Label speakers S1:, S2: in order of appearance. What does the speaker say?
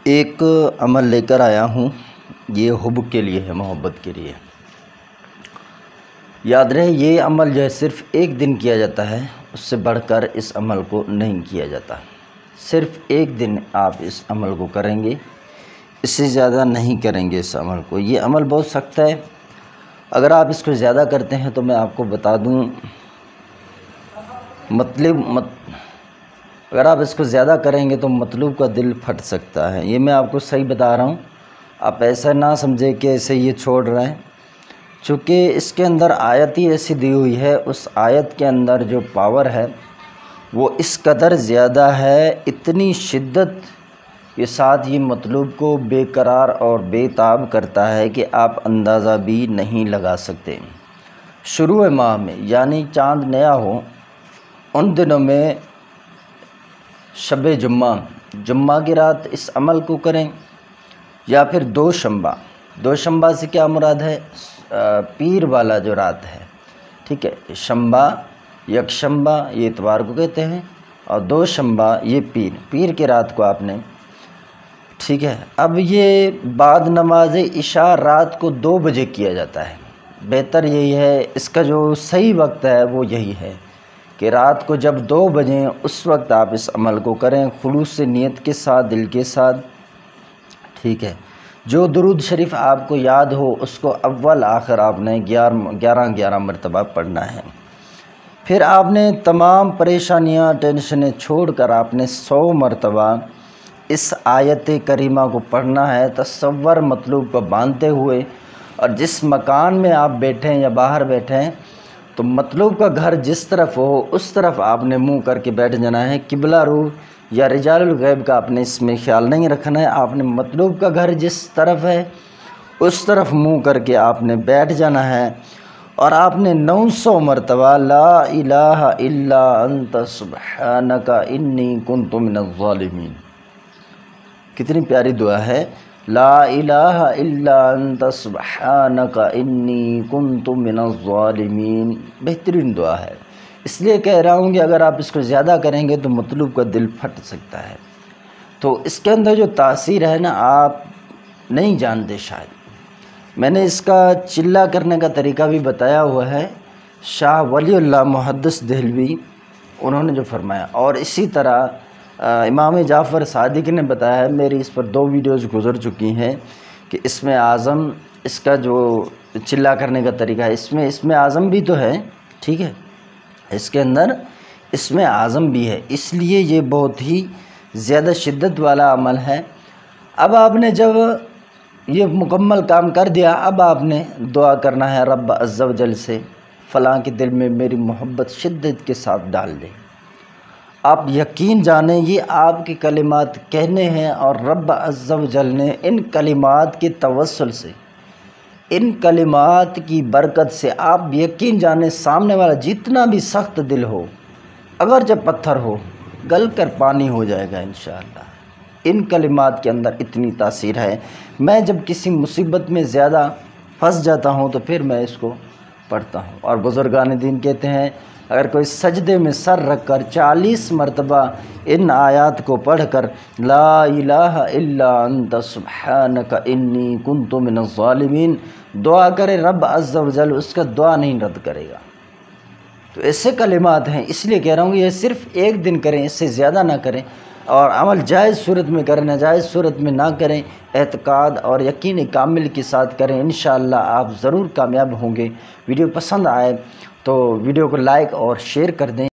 S1: ایک عمل لے کر آیا ہوں، یہ حب کے لیے ہے، محبت کے لیے۔ یاد رہے یہ عمل جو ہے صرف ایک دن کیا جاتا ہے، اس سے بڑھ کر اس عمل کو نہیں کیا جاتا۔ صرف ایک دن آپ اس عمل کو کریں گے، اس سے زیادہ نہیں کریں گے اس عمل کو۔ یہ عمل بہت سخت ہے، اگر آپ اس کو زیادہ کرتے ہیں تو میں آپ کو بتا دوں اگر آپ اس کو زیادہ کریں گے تو مطلوب کا دل پھٹ سکتا ہے۔ یہ میں آپ کو صحیح بتا رہا ہوں، آپ ایسا نہ سمجھے کہ ایسے یہ چھوڑ رہے ہیں، چونکہ اس کے اندر آیت ہی ایسی دی ہوئی ہے، اس آیت کے اندر جو پاور ہے وہ اس قدر زیادہ ہے، اتنی شدت کے ساتھ یہ مطلوب کو بے قرار اور بے تاب کرتا ہے کہ آپ اندازہ بھی نہیں لگا سکتے۔ شروع ماہ میں یعنی چاند نیا ہو، ان دنوں میں شب جمعہ کی رات اس عمل کو کریں، یا پھر دوشنبہ سے کیا مراد ہے؟ پیر والا جو رات ہے، ٹھیک ہے۔ شنبہ، یکشنبہ یہ اتوار کو کہتے ہیں، اور دوشنبہ یہ پیر کی رات کو آپ نے، ٹھیک ہے۔ اب یہ بعد نماز عشاء رات کو 2 بجے کیا جاتا ہے۔ بہتر یہی ہے، اس کا جو صحیح وقت ہے وہ یہی ہے کہ رات کو جب 2 بجیں اس وقت آپ اس عمل کو کریں، خلوص سے نیت کے ساتھ، دل کے ساتھ، ٹھیک ہے۔ جو درود شریف آپ کو یاد ہو اس کو اول آخر آپ نے 11 مرتبہ پڑھنا ہے۔ پھر آپ نے تمام پریشانیاں، ٹینشنیں چھوڑ کر آپ نے 100 مرتبہ اس آیت کریمہ کو پڑھنا ہے، تصور مطلوب کو باندھتے ہوئے، اور جس مکان میں آپ بیٹھیں یا باہر بیٹھیں تو مطلوب کا گھر جس طرف ہو اس طرف آپ نے منہ کر کے بیٹھ جانا ہے۔ قبلہ رو یا رجال الغیب کا آپ نے اس میں خیال نہیں رکھنا ہے، آپ نے مطلوب کا گھر جس طرف ہے اس طرف منہ کر کے آپ نے بیٹھ جانا ہے، اور آپ نے 900 مرتبہ لا الہ الا انت سبحانک انی کنت من الظالمین۔ کتنی پیاری دعا ہے، لا الہ الا انت سبحانک انی کنت من الظالمین۔ بہترین دعا ہے، اس لیے کہہ رہا ہوں کہ اگر آپ اس کو زیادہ کریں گے تو مطلوب کا دل پھٹ سکتا ہے۔ تو اس کے اندر جو تاثیر ہے نا، آپ نہیں جانتے شاید۔ میں نے اس کا چلہ کرنے کا طریقہ بھی بتایا ہوا ہے، شاہ ولی اللہ محدث دہلوی انہوں نے جو فرمایا، اور اسی طرح امام جعفر صادق نے بتایا ہے، میری اس پر 2 ویڈیوز گزر چکی ہیں کہ اسم اعظم، اس کا جو چلہ کرنے کا طریقہ ہے، اسم اعظم بھی تو ہے، ٹھیک ہے، اس کے اندر اسم اعظم بھی ہے، اس لیے یہ بہت ہی زیادہ شدت والا عمل ہے۔ اب آپ نے جب یہ مکمل کام کر دیا، اب آپ نے دعا کرنا ہے رب عز و جل سے، فلاں کے دل میں میری محبت شدت کے ساتھ ڈال دے۔ آپ یقین جانیں یہ آپ کے کلمات کہنے ہیں، اور رب عز و جل نے ان کلمات کے توسل سے، ان کلمات کی برکت سے، آپ یقین جانیں سامنے والا جتنا بھی سخت دل ہو، اگر جب پتھر ہو، گل کر پانی ہو جائے گا انشاءاللہ۔ ان کلمات کے اندر اتنی تاثیر ہے۔ میں جب کسی مصیبت میں زیادہ پھنس جاتا ہوں تو پھر میں اس کو پڑھتا ہوں، اور بزرگان دین کہتے ہیں اگر کوئی سجدے میں سر رکھ کر 40 مرتبہ ان آیات کو پڑھ کر لا الہ الا انت سبحانک انی کنت من الظالمین دعا کرے، رب عز و جل اس کا دعا نہیں رد کرے گا۔ تو ایسے کلمات ہیں، اس لیے کہہ رہا ہوں کہ یہ صرف ایک دن کریں، اس سے زیادہ نہ کریں، اور عمل جائز صورت میں کریں، ناجائز صورت میں نہ کریں، اعتقاد اور یقین کامل کے ساتھ کریں، انشاءاللہ آپ ضرور کامیاب ہوں گے۔ ویڈیو پسند آئے تو ویڈیو کو لائک اور شیئر کر دیں۔